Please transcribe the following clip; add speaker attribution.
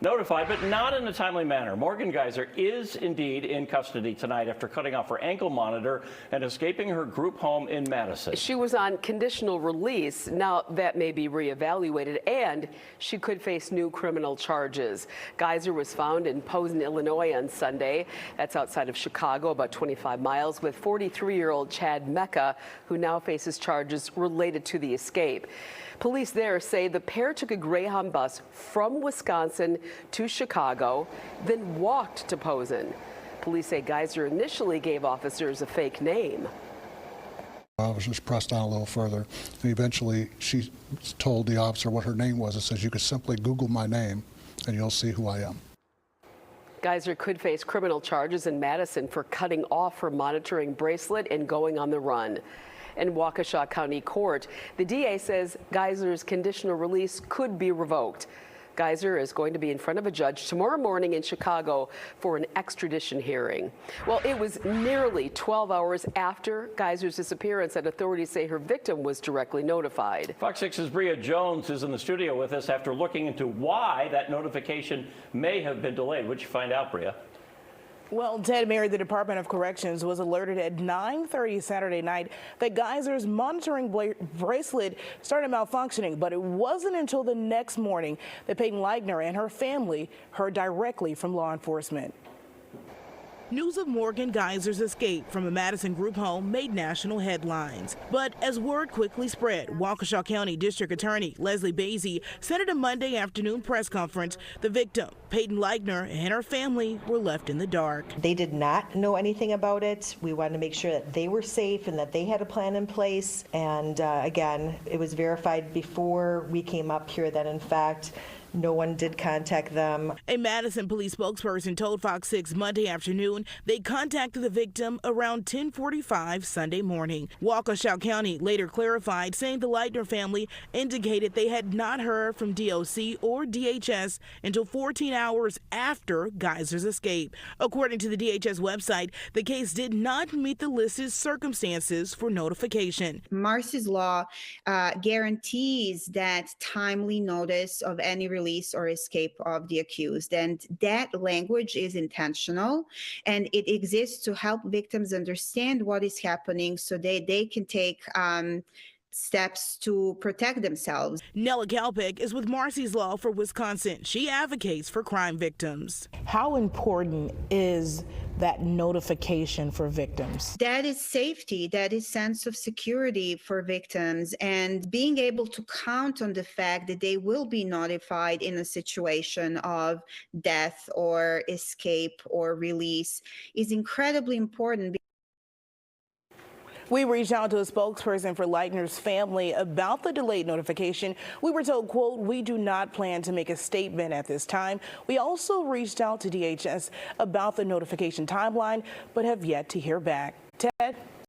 Speaker 1: Notified, but not in a timely manner. Morgan Geyser is indeed in custody tonight after cutting off her ankle monitor and escaping her group home in Madison.
Speaker 2: She was on conditional release. Now that may be reevaluated, and she could face new criminal charges. Geyser was found in Posen, Illinois on Sunday. That's outside of Chicago, about 25 miles, with 43-year-old Chad Mecca, who now faces charges related to the escape. Police there say the pair took a Greyhound bus from Wisconsin to Chicago, then walked to Posen. Police say Geyser initially gave officers a fake name.
Speaker 3: Officers pressed on a little further, and eventually she told the officer what her name was and says, "You could simply Google my name and you'll see who I am."
Speaker 2: Geyser could face criminal charges in Madison for cutting off her monitoring bracelet and going on the run. In Waukesha County Court, the DA says Geyser's conditional release could be revoked. Geyser is going to be in front of a judge tomorrow morning in Chicago for an extradition hearing. Well, it was nearly 12 hours after Geyser's disappearance that authorities say her victim was directly notified.
Speaker 1: Fox 6's Bria Jones is in the studio with us after looking into why that notification may have been delayed. What'd you find out, Bria?
Speaker 4: Well, Ted, Mary, the Department of Corrections was alerted at 9:30 Saturday night that Geyser's monitoring bracelet started malfunctioning, but it wasn't until the next morning that Peyton Leitner and her family heard directly from law enforcement. News of Morgan Geyser's escape from a Madison group home made national headlines. But as word quickly spread, Waukesha County District Attorney Leslie Basie said at a Monday afternoon press conference the victim, Peyton Leitner, and her family were left in the dark.
Speaker 5: They did not know anything about it. We wanted to make sure that they were safe and that they had a plan in place. And again, it was verified before we came up here that, in fact, no one did contact them.
Speaker 4: A Madison police spokesperson told Fox 6 Monday afternoon they contacted the victim around 10:45 Sunday morning. Waukesha County later clarified, saying the Leitner family indicated they had not heard from DOC or DHS until 14 hours after Geyser's escape. According to the DHS website, the case did not meet the listed circumstances for notification.
Speaker 6: Marcy's law guarantees that timely notice of any release or escape of the accused, and that language is intentional, and it exists to help victims understand what is happening so they can take steps to protect themselves.
Speaker 4: Nella Kalpick is with Marcy's Law for Wisconsin. She advocates for crime victims. How important is that notification for victims?
Speaker 6: That is safety, that is sense of security for victims, and being able to count on the fact that they will be notified in a situation of death or escape or release is incredibly important.
Speaker 4: We reached out to a spokesperson for Leitner's family about the delayed notification. We were told, quote, "We do not plan to make a statement at this time." We also reached out to DHS about the notification timeline, but have yet to hear back. Ted?